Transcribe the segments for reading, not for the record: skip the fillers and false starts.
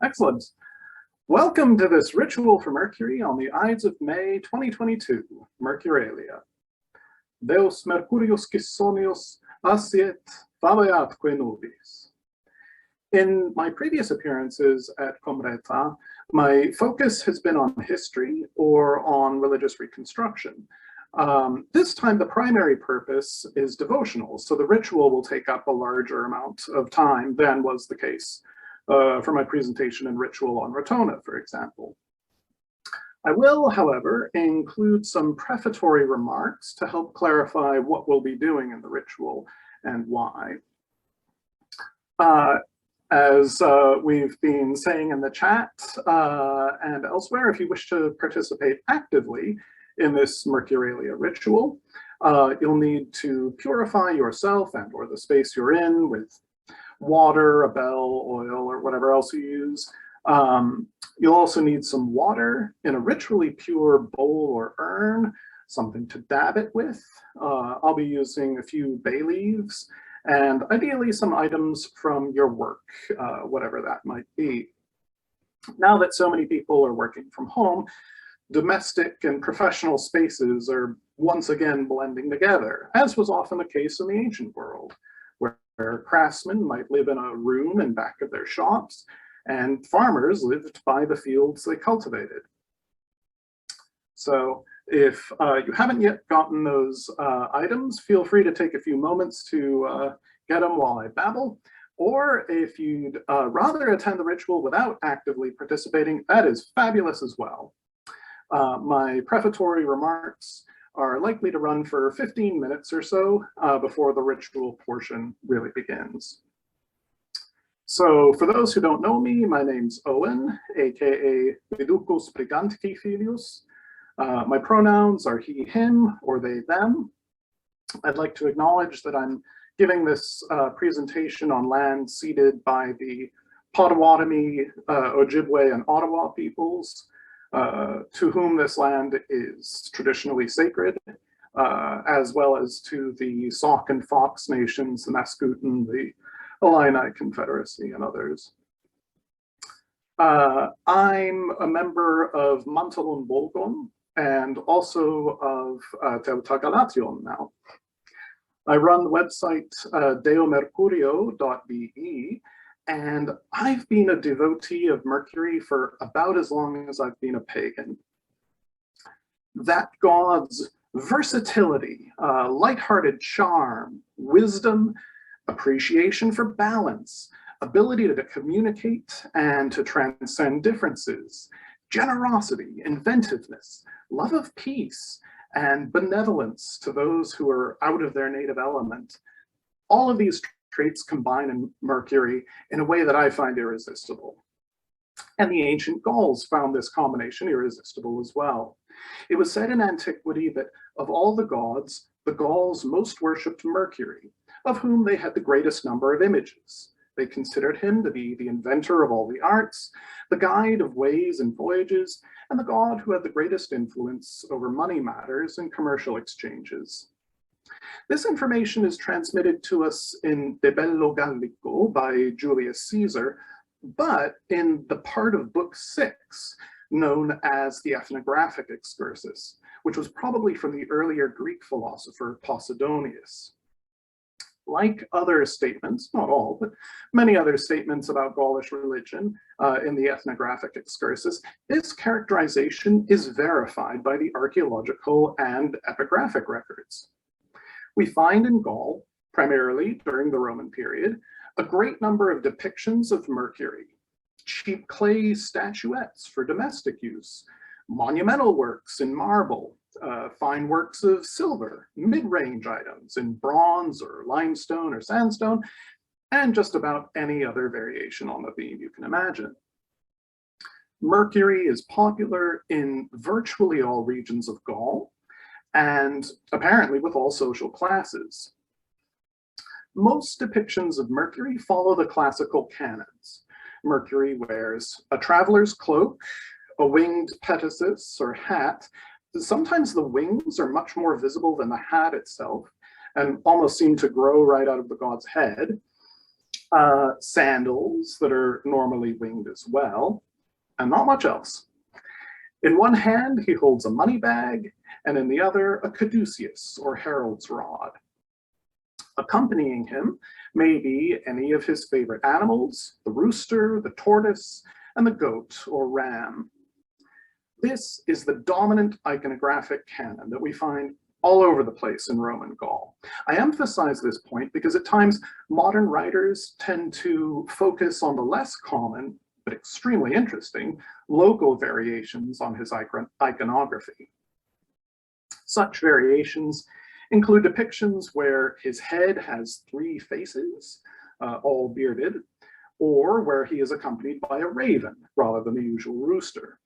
Excellent. Welcome to this ritual for Mercury on the Ides of May 2022, Mercuralia. Deus Mercurius Cisonius assiet faveatque nubis. In my previous appearances at Comreta, my focus has been on history or on religious reconstruction. This time the primary purpose is devotional, so the ritual will take up a larger amount of time than was the case for my presentation and ritual on Rotona, for example. I will, however, include some prefatory remarks to help clarify what we'll be doing in the ritual and why. As we've been saying in the chat and elsewhere, if you wish to participate actively in this Mercuralia ritual, you'll need to purify yourself and or the space you're in with water, a bell, oil, or whatever else you use. You'll also need some water in a ritually pure bowl or urn, something to dab it with. I'll be using a few bay leaves and ideally some items from your work, whatever that might be. Now that so many people are working from home, domestic and professional spaces are once again blending together, as was often the case in the ancient world, where craftsmen might live in a room in back of their shops, and farmers lived by the fields they cultivated. So if you haven't yet gotten those items, feel free to take a few moments to get them while I babble. Or if you'd rather attend the ritual without actively participating, that is fabulous as well. My prefatory remarks are likely to run for 15 minutes or so before the ritual portion really begins. So for those who don't know me, my name's Owen, aka Viducos Brigantici filius. My pronouns are he, him, or they, them. I'd like to acknowledge that I'm giving this presentation on land ceded by the Potawatomi, Ojibwe, and Ottawa peoples, to whom this land is traditionally sacred, as well as to the Sauk and Fox nations, the Mascoutin, the Illini Confederacy, and others. I'm a member of Mantalon Bolgon and also of Teutagalation now. I run the website deomercurio.be, and I've been a devotee of Mercury for about as long as I've been a pagan. That god's versatility, lighthearted charm, wisdom, appreciation for balance, ability to communicate and to transcend differences, generosity, inventiveness, love of peace, and benevolence to those who are out of their native element. All of these traits combine in Mercury in a way that I find irresistible. And the ancient Gauls found this combination irresistible as well. It was said in antiquity that of all the gods, the Gauls most worshipped Mercury, of whom they had the greatest number of images. They considered him to be the inventor of all the arts, the guide of ways and voyages, and the god who had the greatest influence over money matters and commercial exchanges. This information is transmitted to us in De Bello Gallico by Julius Caesar, but in the part of Book 6 known as the ethnographic excursus, which was probably from the earlier Greek philosopher Posidonius. Like other statements, not all, but many other statements about Gaulish religion in the ethnographic excursus, this characterization is verified by the archaeological and epigraphic records. We find in Gaul, primarily during the Roman period, a great number of depictions of Mercury, cheap clay statuettes for domestic use, monumental works in marble, fine works of silver, mid-range items in bronze or limestone or sandstone, and just about any other variation on the theme you can imagine. Mercury is popular in virtually all regions of Gaul, and apparently with all social classes. Most depictions of Mercury follow the classical canons. Mercury wears a traveler's cloak, a winged petasus or hat. Sometimes the wings are much more visible than the hat itself and almost seem to grow right out of the god's head. sandals that are normally winged as well, and not much else. In one hand, he holds a money bag, and in the other, a caduceus, or herald's rod. Accompanying him may be any of his favorite animals, the rooster, the tortoise, and the goat or ram. This is the dominant iconographic canon that we find all over the place in Roman Gaul. I emphasize this point because at times modern writers tend to focus on the less common, but extremely interesting, local variations on his iconography. Such variations include depictions where his head has 3 faces, all bearded, or where he is accompanied by a raven rather than the usual rooster.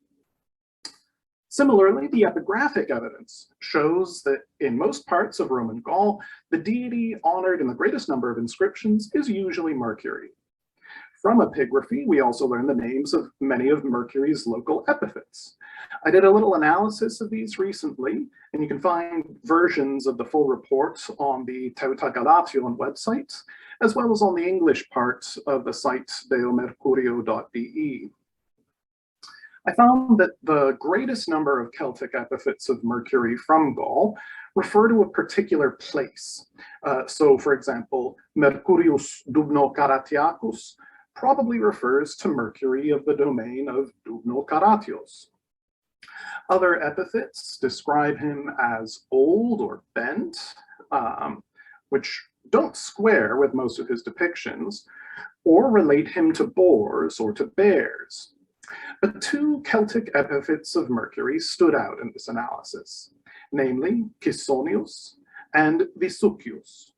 Similarly, the epigraphic evidence shows that in most parts of Roman Gaul, the deity honored in the greatest number of inscriptions is usually Mercury. From epigraphy, we also learn the names of many of Mercury's local epithets. I did a little analysis of these recently, and you can find versions of the full report on the Teutagalation website, as well as on the English part of the site deomercurio.de. I found that the greatest number of Celtic epithets of Mercury from Gaul refer to a particular place. So, for example, Mercurius Dubno Caratiacus probably refers to Mercury of the domain of Dubno Caratios. Other epithets describe him as old or bent, which don't square with most of his depictions, or relate him to boars or to bears. But 2 Celtic epithets of Mercury stood out in this analysis, namely Cisonius and Viducos.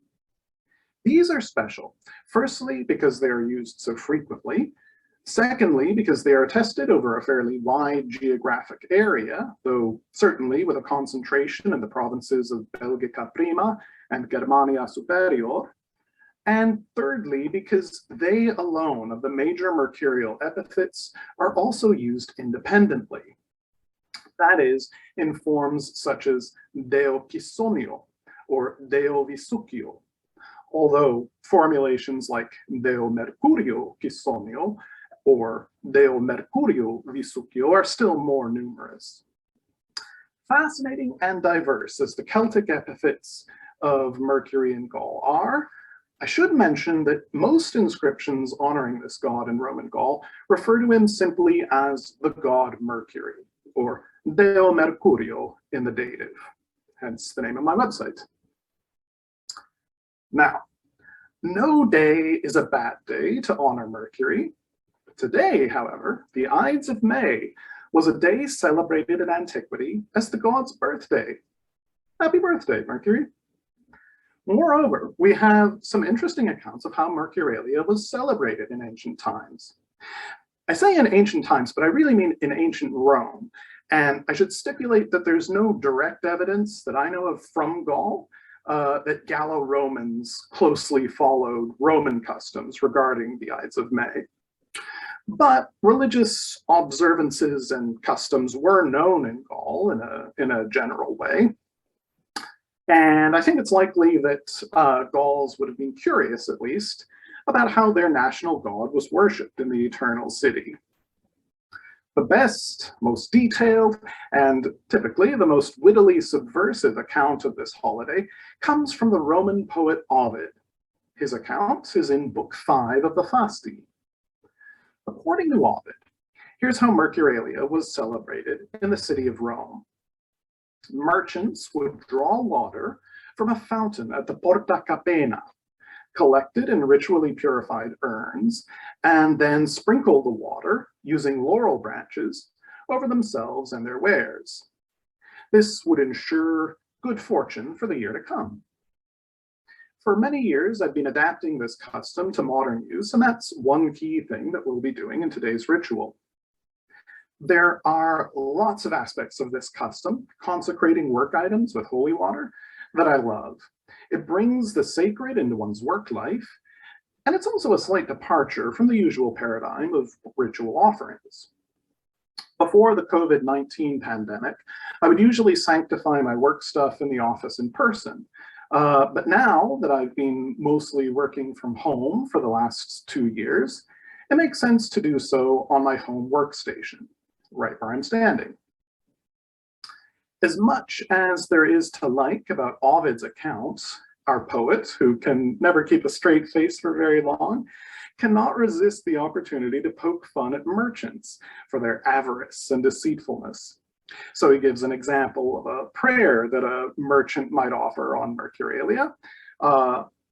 These are special, firstly because they are used so frequently, secondly because they are attested over a fairly wide geographic area, though certainly with a concentration in the provinces of Belgica Prima and Germania Superior, and thirdly, because they alone of the major mercurial epithets are also used independently. That is, in forms such as Deo Cisonio or Deo Viducio, although formulations like Deo Mercurio Cisonio or Deo Mercurio Viducio are still more numerous. Fascinating and diverse as the Celtic epithets of Mercury in Gaul are, I should mention that most inscriptions honoring this god in Roman Gaul refer to him simply as the god Mercury, or Deo Mercurio in the dative, hence the name of my website. Now, no day is a bad day to honor Mercury. Today, however, the Ides of May was a day celebrated in antiquity as the god's birthday. Happy birthday, Mercury. Moreover, we have some interesting accounts of how Mercuralia was celebrated in ancient times. I say in ancient times, but I really mean in ancient Rome. And I should stipulate that there's no direct evidence that I know of from Gaul that Gallo-Romans closely followed Roman customs regarding the Ides of May. But religious observances and customs were known in Gaul in a general way. And I think it's likely that Gauls would have been curious, at least, about how their national god was worshipped in the Eternal City. The best, most detailed, and typically the most wittily subversive account of this holiday comes from the Roman poet Ovid. His account is in Book 5 of the Fasti. According to Ovid, here's how Mercuralia was celebrated in the city of Rome. Merchants would draw water from a fountain at the Porta Capena, collected in ritually purified urns, and then sprinkle the water using laurel branches over themselves and their wares. This would ensure good fortune for the year to come. For many years, I've been adapting this custom to modern use, and that's one key thing that we'll be doing in today's ritual. There are lots of aspects of this custom, consecrating work items with holy water, that I love. It brings the sacred into one's work life, and it's also a slight departure from the usual paradigm of ritual offerings. Before the COVID-19 pandemic, I would usually sanctify my work stuff in the office in person, But now that I've been mostly working from home for the last 2 years, it makes sense to do so on my home workstation, right where I'm standing. As much as there is to like about Ovid's account, our poet, who can never keep a straight face for very long, cannot resist the opportunity to poke fun at merchants for their avarice and deceitfulness. So he gives an example of a prayer that a merchant might offer on Mercuralia.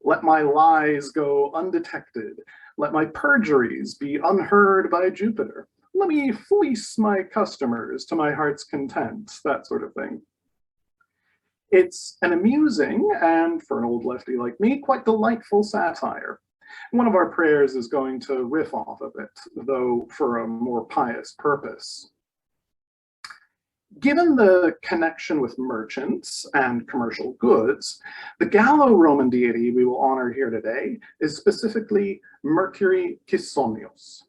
Let my lies go undetected. Let my perjuries be unheard by Jupiter. Let me fleece my customers to my heart's content, that sort of thing. It's an amusing and, for an old lefty like me, quite delightful satire. One of our prayers is going to riff off of it, though for a more pious purpose. Given the connection with merchants and commercial goods, the Gallo-Roman deity we will honor here today is specifically Mercury Ciconius.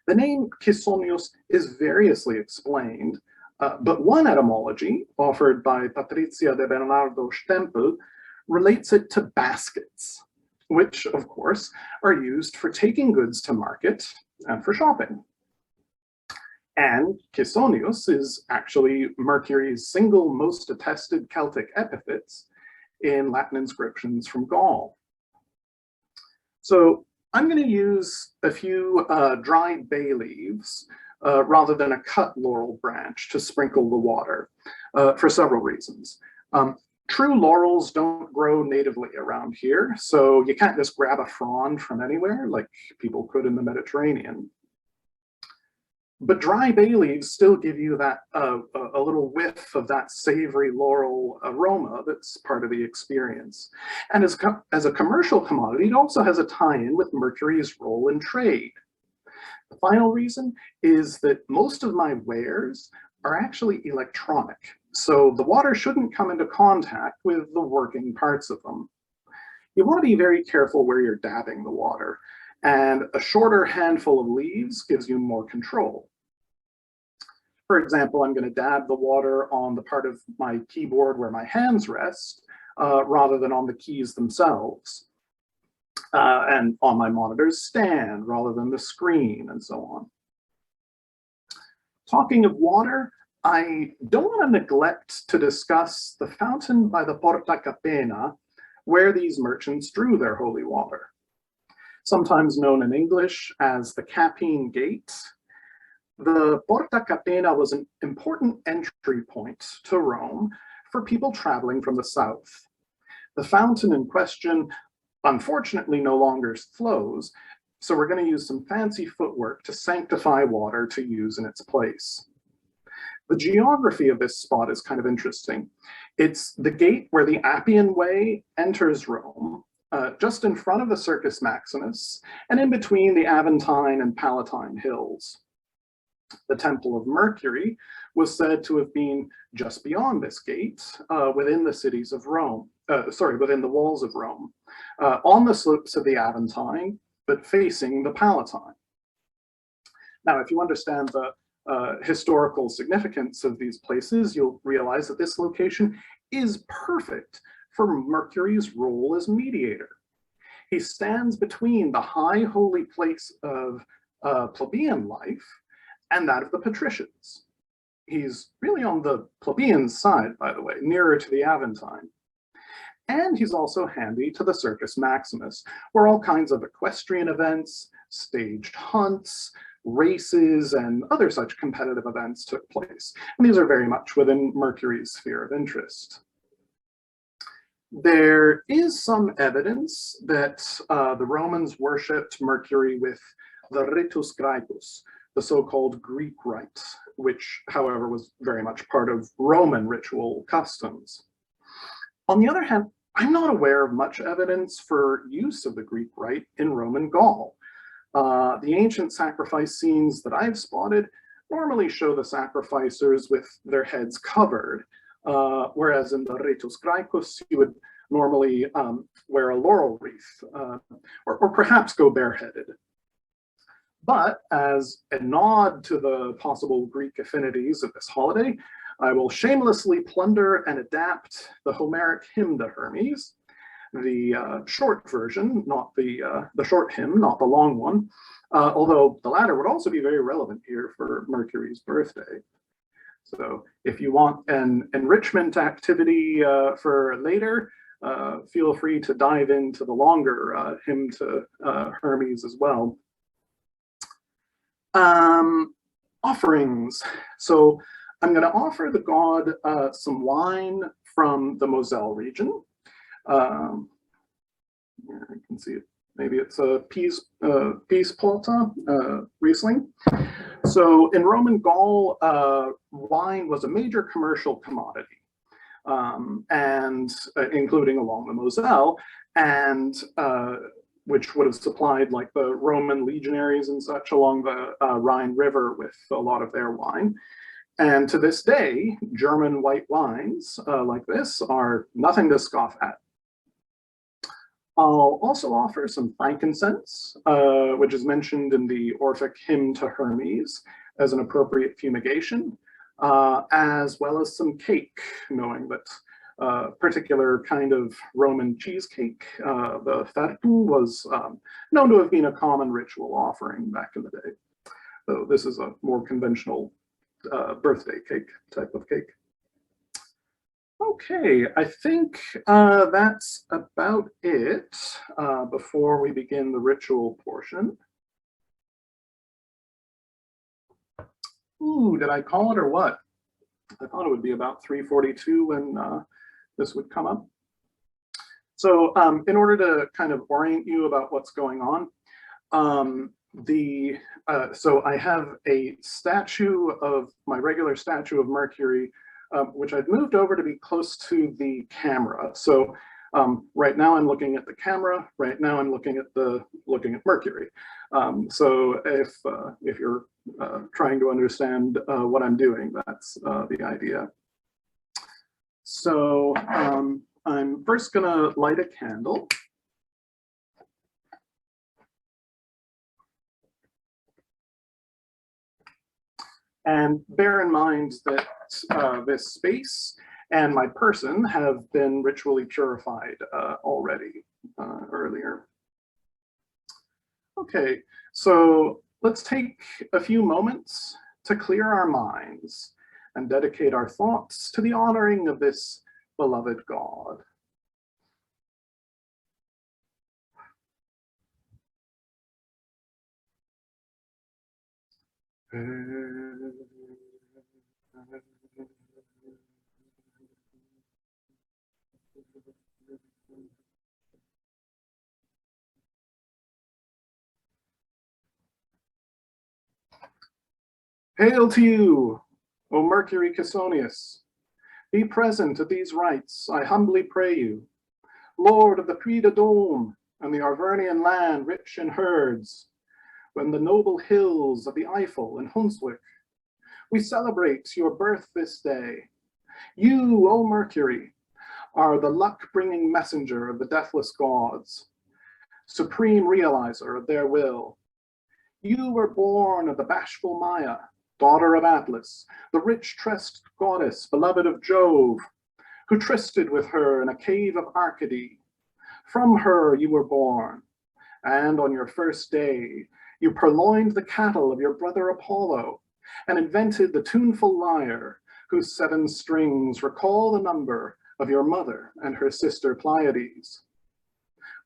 The name Ciconius is variously explained, but one etymology, offered by Patricia de Bernardo Stempel, relates it to baskets, which, of course, are used for taking goods to market and for shopping. And Ciconius is actually Mercury's single most attested Celtic epithets in Latin inscriptions from Gaul. So I'm going to use a few dried bay leaves rather than a cut laurel branch to sprinkle the water for several reasons. True laurels don't grow natively around here, so you can't just grab a frond from anywhere like people could in the Mediterranean. But dry bay leaves still give you that a little whiff of that savory laurel aroma that's part of the experience. And as a commercial commodity, it also has a tie-in with Mercury's role in trade. The final reason is that most of my wares are actually electronic, so the water shouldn't come into contact with the working parts of them. You want to be very careful where you're dabbing the water, and a shorter handful of leaves gives you more control. For example, I'm going to dab the water on the part of my keyboard where my hands rest, rather than on the keys themselves, and on my monitor's stand rather than the screen, and so on. Talking of water, I don't want to neglect to discuss the fountain by the Porta Capena, where these merchants drew their holy water. Sometimes known in English as the Capine Gate, the Porta Capena was an important entry point to Rome for people traveling from the south. The fountain in question, unfortunately, no longer flows, so we're going to use some fancy footwork to sanctify water to use in its place. The geography of this spot is kind of interesting. It's the gate where the Appian Way enters Rome, just in front of the Circus Maximus, and in between the Aventine and Palatine hills. The Temple of Mercury was said to have been just beyond this gate, within the cities of Rome, within the walls of Rome, on the slopes of the Aventine, but facing the Palatine. Now, if you understand the historical significance of these places, you'll realize that this location is perfect for Mercury's role as mediator. He stands between the high holy place of plebeian life and that of the patricians. He's really on the plebeian side, by the way, nearer to the Aventine. And he's also handy to the Circus Maximus, where all kinds of equestrian events, staged hunts, races, and other such competitive events took place. And these are very much within Mercury's sphere of interest. There is some evidence that the Romans worshipped Mercury with the ritus Graecus, the so-called Greek rite, which, however, was very much part of Roman ritual customs. On the other hand, I'm not aware of much evidence for use of the Greek rite in Roman Gaul. The ancient sacrifice scenes that I've spotted normally show the sacrificers with their heads covered, whereas in the ritus Graecus, you would normally wear a laurel wreath, or perhaps go bareheaded. But as a nod to the possible Greek affinities of this holiday, I will shamelessly plunder and adapt the Homeric hymn to Hermes, the short version, not the short hymn, not the long one, although the latter would also be very relevant here for Mercury's birthday. So if you want an enrichment activity for later, feel free to dive into the longer hymn to Hermes as well. Offerings. So I'm going to offer the god some wine from the Moselle region. Yeah, I can see it. Maybe it's a Peace Plata Riesling. So in Roman Gaul, wine was a major commercial commodity, and including along the Moselle, and which would have supplied like the Roman legionaries and such along the Rhine River with a lot of their wine. And to this day, German white wines like this are nothing to scoff at. I'll also offer some frankincense, which is mentioned in the Orphic hymn to Hermes as an appropriate fumigation, as well as some cake, knowing that particular kind of Roman cheesecake, the fartu, was known to have been a common ritual offering back in the day. So this is a more conventional birthday cake type of cake. Okay, I think that's about it before we begin the ritual portion. Ooh, did I call it or what? I thought it would be about 3:42 when this would come up. So in order to kind of orient you about what's going on, so I have a statue of my regular statue of Mercury, which I've moved over to be close to the camera. So right now I'm looking at the camera. Right now I'm looking at Mercury. So if you're trying to understand what I'm doing, that's the idea. So I'm first gonna light a candle. And bear in mind that this space and my person have been ritually purified already earlier. Okay, so let's take a few moments to clear our minds and dedicate our thoughts to the honoring of this beloved god. Hail to you, O Mercury Cassonius. Be present at these rites, I humbly pray you. Lord of the Puy de Dôme and the Arvernian land rich in herds, when the noble hills of the Eifel and Hunswick, we celebrate your birth this day. You, O Mercury, are the luck-bringing messenger of the deathless gods, supreme realizer of their will. You were born of the bashful Maya, daughter of Atlas, the rich-tressed goddess, beloved of Jove, who trysted with her in a cave of Arcady. From her you were born, and on your first day, you purloined the cattle of your brother Apollo, and invented the tuneful lyre, whose 7 strings recall the number of your mother and her sister Pleiades.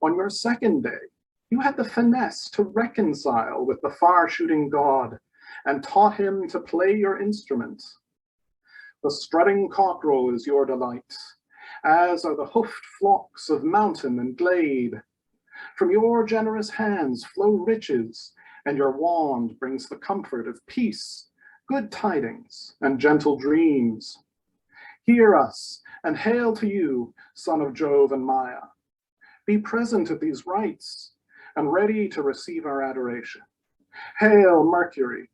On your second day, you had the finesse to reconcile with the far-shooting god, and taught him to play your instrument. The strutting cockerel is your delight, as are the hoofed flocks of mountain and glade. From your generous hands flow riches, and your wand brings the comfort of peace, good tidings, and gentle dreams. Hear us, and hail to you, son of Jove and Maya. Be present at these rites, and ready to receive our adoration. Hail, Mercury,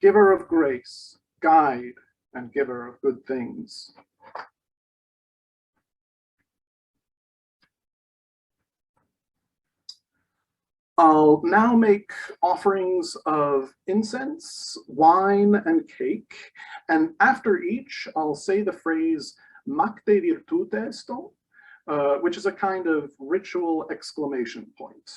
giver of grace, guide, and giver of good things. I'll now make offerings of incense, wine, and cake, and after each, I'll say the phrase "Macte virtute esto," which is a kind of ritual exclamation point.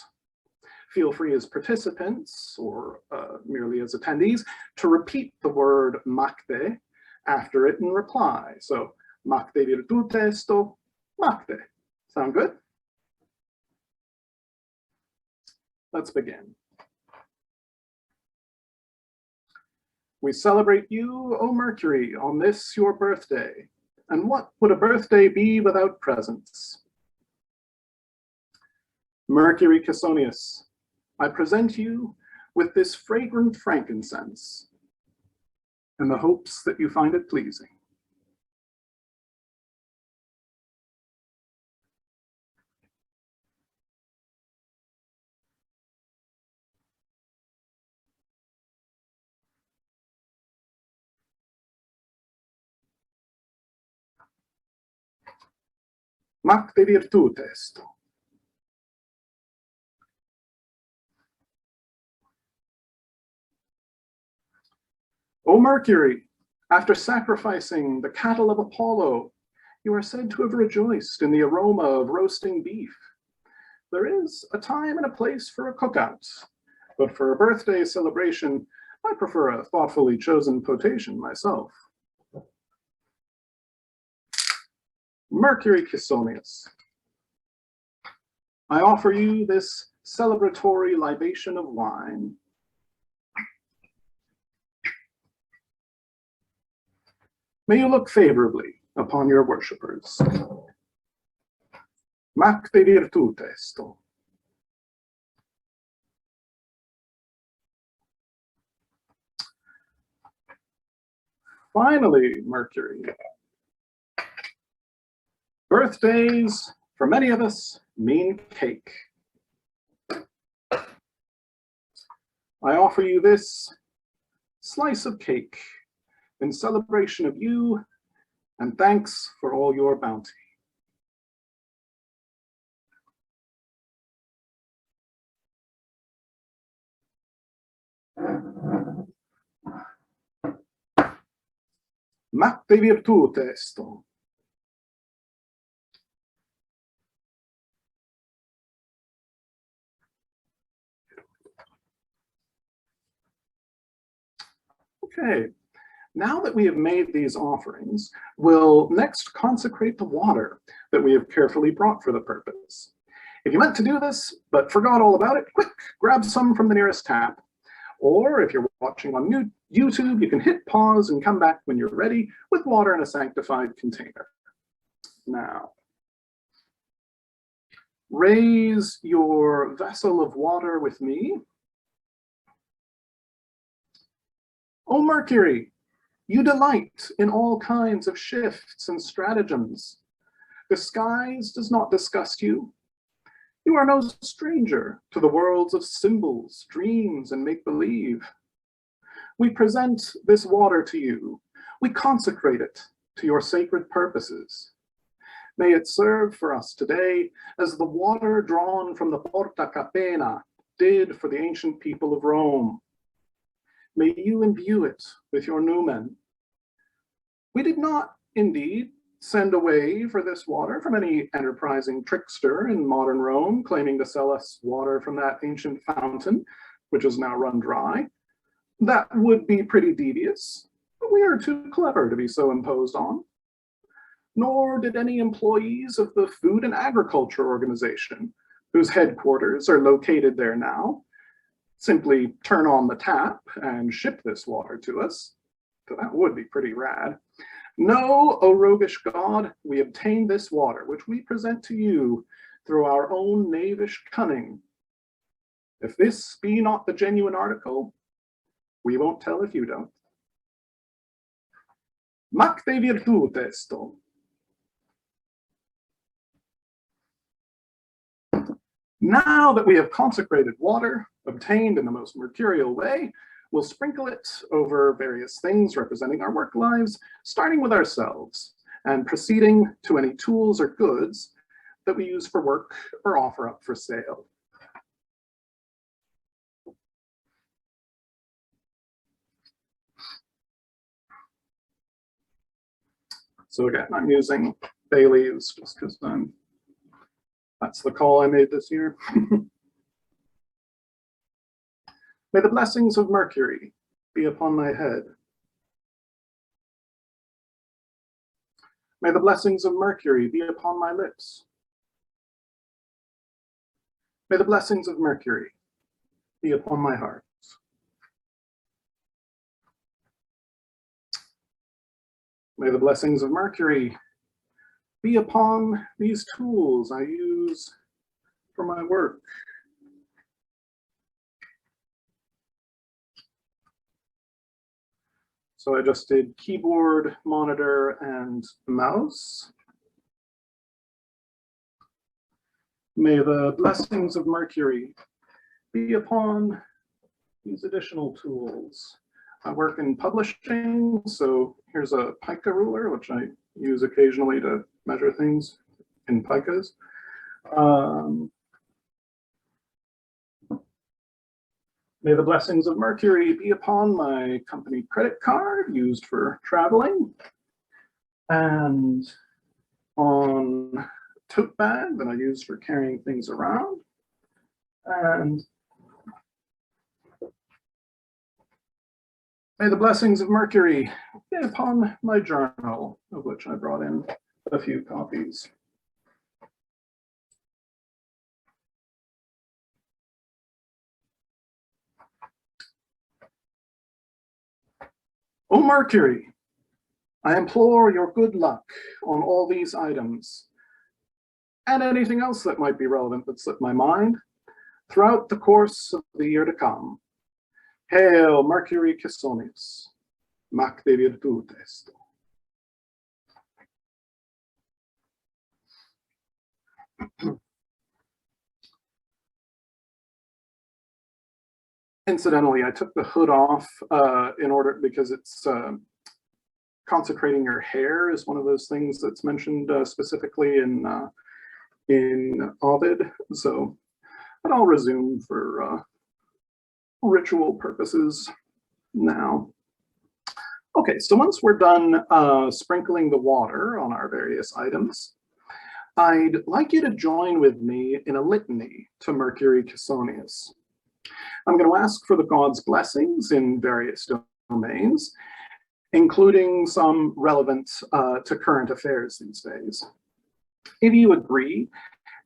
Feel free as participants, or merely as attendees, to repeat the word "Macte" after it in reply. So, "Macte virtute esto," "Macte." Sound good? Let's begin. We celebrate you, O Mercury, on this your birthday. And what would a birthday be without presents? Mercury Cassonius, I present you with this fragrant frankincense in the hopes that you find it pleasing. Macte virtute esto. O Mercury, after sacrificing the cattle of Apollo, you are said to have rejoiced in the aroma of roasting beef. There is a time and a place for a cookout, but for a birthday celebration, I prefer a thoughtfully chosen potation myself. Mercury Cassonius, I offer you this celebratory libation of wine. May you look favorably upon your worshippers. Macte virtute esto. Finally, Mercury. Birthdays, for many of us, mean cake. I offer you this slice of cake in celebration of you and thanks for all your bounty. Macte virtute esto. Okay, now that we have made these offerings, we'll next consecrate the water that we have carefully brought for the purpose. If you meant to do this, but forgot all about it, quick, grab some from the nearest tap. Or if you're watching on YouTube, you can hit pause and come back when you're ready with water in a sanctified container. Now, raise your vessel of water with me. O Mercury, you delight in all kinds of shifts and stratagems. Disguise does not disgust you. You are no stranger to the worlds of symbols, dreams, and make-believe. We present this water to you. We consecrate it to your sacred purposes. May it serve for us today as the water drawn from the Porta Capena did for the ancient people of Rome. May you imbue it with your numen. We did not, indeed, send away for this water from any enterprising trickster in modern Rome claiming to sell us water from that ancient fountain, which is now run dry. That would be pretty devious, but we are too clever to be so imposed on. Nor did any employees of the Food and Agriculture Organization, whose headquarters are located there now, simply turn on the tap and ship this water to us. So that would be pretty rad. No, O roguish god, we obtained this water, which we present to you through our own knavish cunning. If this be not the genuine article, we won't tell if you don't. Macte virtute esto. Now that we have consecrated water, obtained in the most mercurial way, we'll sprinkle it over various things representing our work lives, starting with ourselves, and proceeding to any tools or goods that we use for work or offer up for sale. So again, I'm using bay leaves just because that's the call I made this year. May the blessings of Mercury be upon my head. May the blessings of Mercury be upon my lips. May the blessings of Mercury be upon my heart. May the blessings of Mercury be upon these tools I use for my work. So I just did keyboard, monitor, and mouse. May the blessings of Mercury be upon these additional tools. I work in publishing, so here's a pica ruler, which I use occasionally to measure things in picas. May the blessings of Mercury be upon my company credit card used for traveling, and on a tote bag that I use for carrying things around, and may the blessings of Mercury be upon my journal, of which I brought in a few copies. O Mercury, I implore your good luck on all these items and anything else that might be relevant that slipped my mind throughout the course of the year to come. Hail Mercury Caesonius, mac de virtute est. Incidentally, I took the hood off in order because it's consecrating your hair is one of those things that's mentioned specifically in Ovid. So, but I'll resume for ritual purposes now. Okay, so once we're done sprinkling the water on our various items, I'd like you to join with me in a litany to Mercury Caesonius. I'm going to ask for the god's blessings in various domains, including some relevant to current affairs these days. If you agree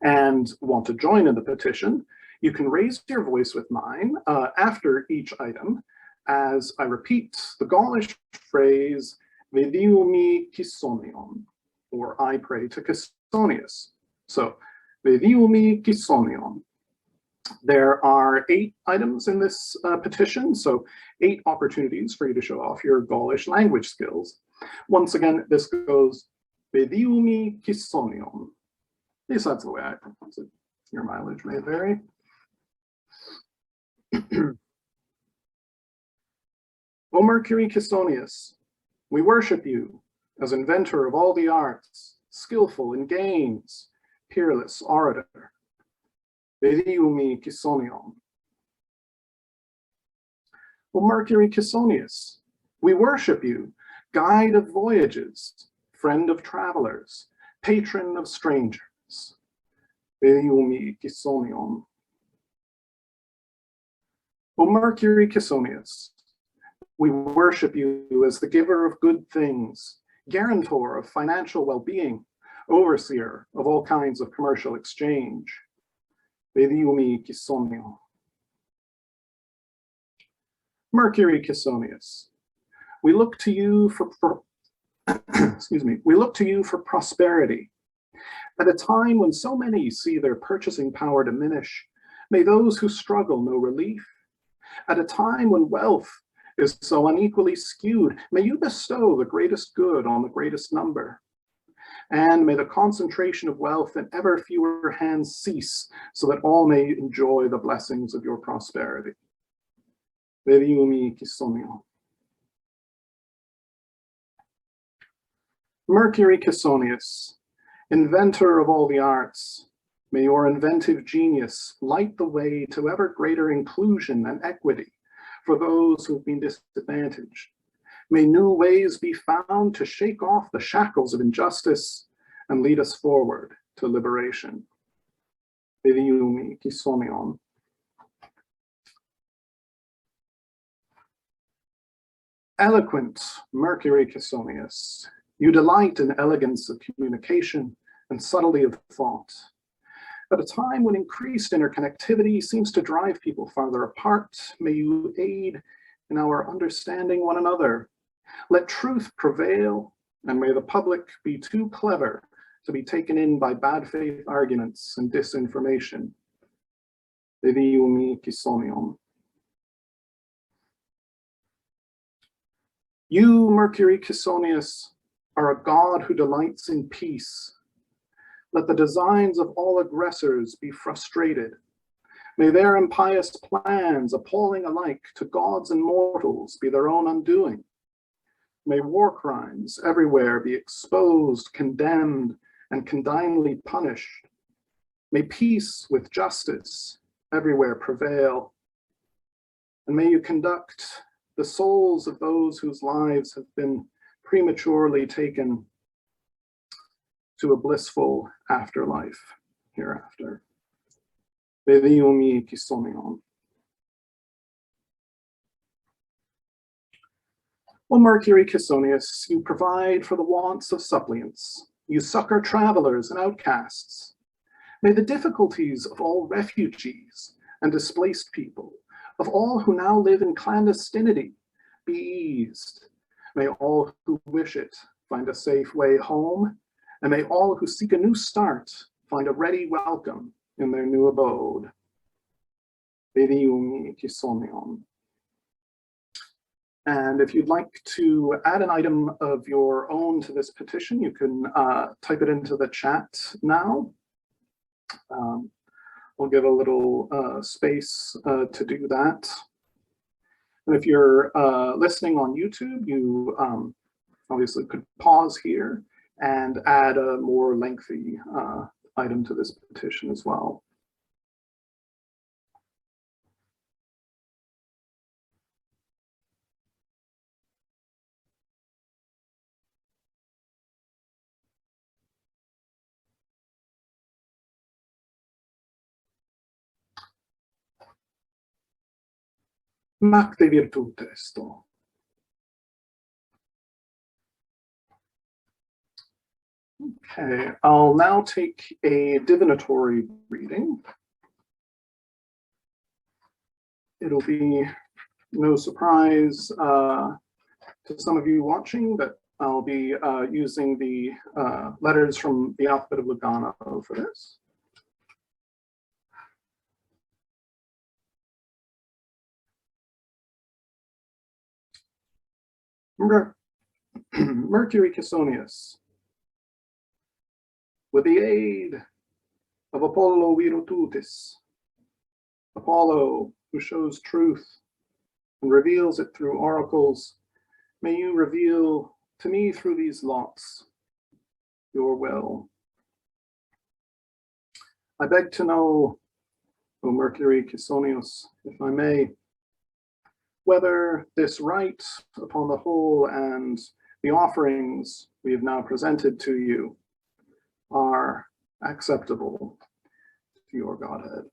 and want to join in the petition, you can raise your voice with mine after each item as I repeat the Gaulish phrase, Vidiumi Caesonion, or I pray to Caesonius. So, Vidiumi Caesonion. There are 8 items in this petition, so 8 opportunities for you to show off your Gaulish language skills. Once again, this goes Vidiumi Caesonion. At least that's the way I pronounce it. Your mileage may vary. O Mercury Caesonius, we worship you as inventor of all the arts, skillful in games, peerless orator. Vidiumi Caesonion. O Mercury Caesonius, we worship you, guide of voyages, friend of travelers, patron of strangers. Vidiumi Caesonion. O Mercury Caesonius, we worship you as the giver of good things, guarantor of financial well-being, overseer of all kinds of commercial exchange. Vidiumi Caesonion. Mercury Caesonius, we look to you for excuse me, we look to you for prosperity. At a time when so many see their purchasing power diminish, may those who struggle know relief. At a time when wealth is so unequally skewed, may you bestow the greatest good on the greatest number. And may the concentration of wealth in ever fewer hands cease, so that all may enjoy the blessings of your prosperity. Vidiumi Caesonion. Mercury Caesonius, inventor of all the arts, may your inventive genius light the way to ever greater inclusion and equity for those who've been disadvantaged. May new ways be found to shake off the shackles of injustice and lead us forward to liberation. Vidiumi Kisomion. Eloquent Mercury Kisonius, you delight in elegance of communication and subtlety of thought. At a time when increased interconnectivity seems to drive people farther apart, may you aid in our understanding one another. Let truth prevail, and may the public be too clever to be taken in by bad faith arguments and disinformation. Vidiumi Kisomion. You, Mercury Kisonius, are a god who delights in peace. Let the designs of all aggressors be frustrated. May their impious plans, appalling alike to gods and mortals, be their own undoing. May war crimes everywhere be exposed, condemned, and condignly punished. May peace with justice everywhere prevail. And may you conduct the souls of those whose lives have been prematurely taken to a blissful afterlife hereafter. Vidiumi Kisomion. O Mercury Kisonius, you provide for the wants of suppliants. You succor travelers and outcasts. May the difficulties of all refugees and displaced people, of all who now live in clandestinity, be eased. May all who wish it find a safe way home, and may all who seek a new start find a ready welcome in their new abode. Vidiumi Kisomion. And if you'd like to add an item of your own to this petition, you can type it into the chat now. We'll give a little space to do that. And if you're listening on YouTube, you obviously could pause here and add a more lengthy item to this petition as well. Macte virtute esto. Okay, I'll now take a divinatory reading. It'll be no surprise to some of you watching that I'll be using the letters from the alphabet of Lugano for this. Mercury Kisonius, with the aid of Apollo Virtutis, Apollo who shows truth and reveals it through oracles, may you reveal to me through these lots your will. I beg to know, O Mercury Kisonius, if I may, whether this rite upon the whole and the offerings we have now presented to you are acceptable to your Godhead.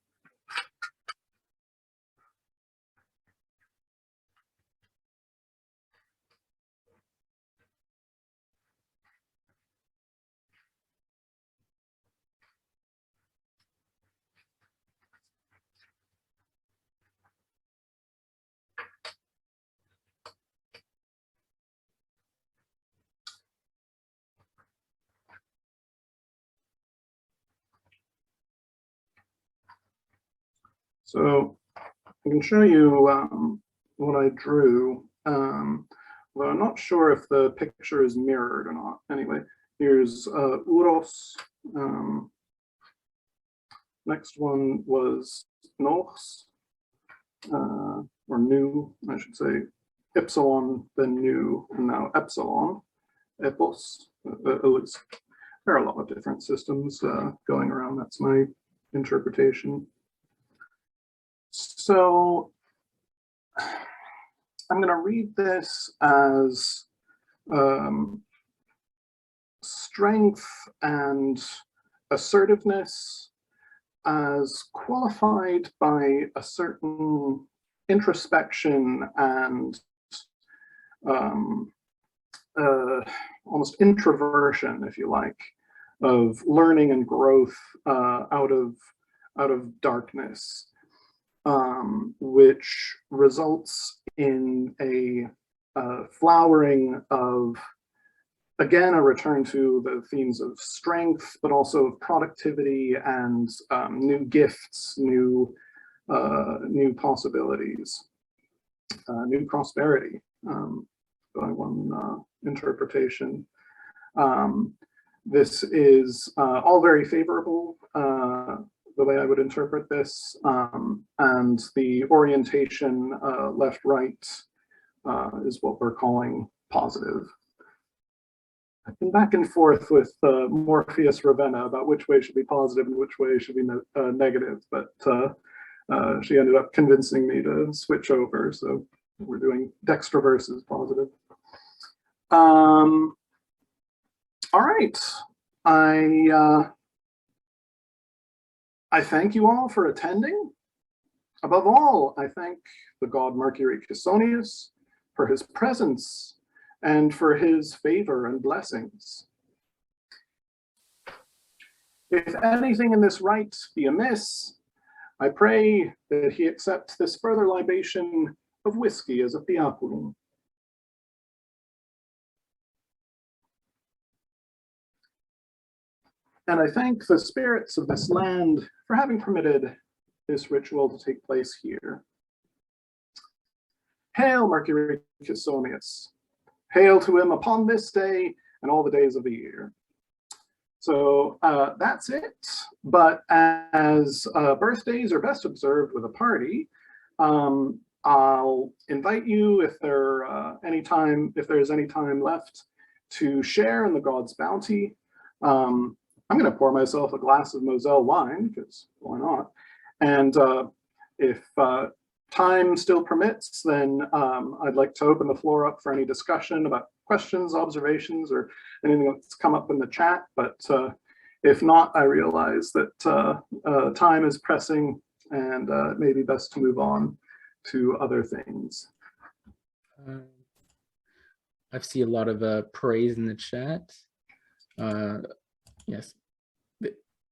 So I can show you what I drew, although I'm not sure if the picture is mirrored or not. Anyway, here's Uros. Next one was Nos, or Nu, I should say. Ipsilon, then Nu, and now Epsilon. Epos. There are a lot of different systems going around. That's my interpretation. So I'm going to read this as strength and assertiveness as qualified by a certain introspection and almost introversion, if you like, of learning and growth out of darkness, which results in a flowering of, again, a return to the themes of strength, but also of productivity and new gifts, new possibilities, new prosperity, by one interpretation. This is all very favorable, the way I would interpret this, and the orientation left-right is what we're calling positive. I've been back and forth with Morpheus Ravenna about which way should be positive and which way should be negative, but she ended up convincing me to switch over, so we're doing dextra versus positive. All right, I thank you all for attending. Above all, I thank the god Mercury Cassonius for his presence and for his favor and blessings. If anything in this rite be amiss, I pray that he accept this further libation of whiskey as a fiacrum. And I thank the spirits of this land for having permitted this ritual to take place here. Hail, Mercury Cassonius. Hail to him upon this day and all the days of the year. So that's it. But as birthdays are best observed with a party, I'll invite you, if there's any time left, to share in the god's bounty. I'm going to pour myself a glass of Moselle wine, because why not? And if time still permits, then I'd like to open the floor up for any discussion about questions, observations, or anything that's come up in the chat. But if not, I realize that time is pressing and it may be best to move on to other things. I see a lot of praise in the chat. Yes,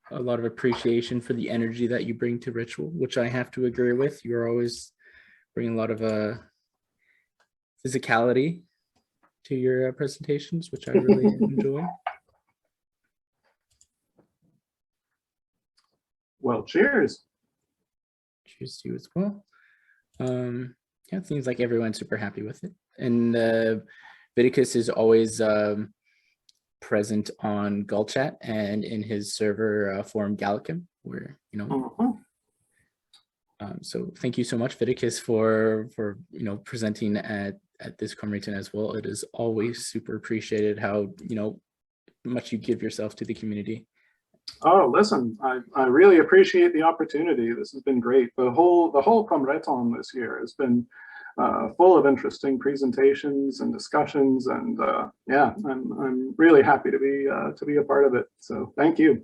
a lot of appreciation for the energy that you bring to ritual, which I have to agree with. You're always bringing a lot of physicality to your presentations, which I really enjoy. Well, cheers. Cheers to you as well. Yeah, it seems like everyone's super happy with it. And Viducos is always present on Gullchat and in his server forum Gallicum, where, you know, so thank you so much, Viducos, for you know, presenting at this Comrington as well. It is always super appreciated how, you know, much you give yourself to the community. Oh, listen, I really appreciate the opportunity. This has been great. The whole Comrington this year has been full of interesting presentations and discussions, and yeah, I'm really happy to be a part of it. So thank you.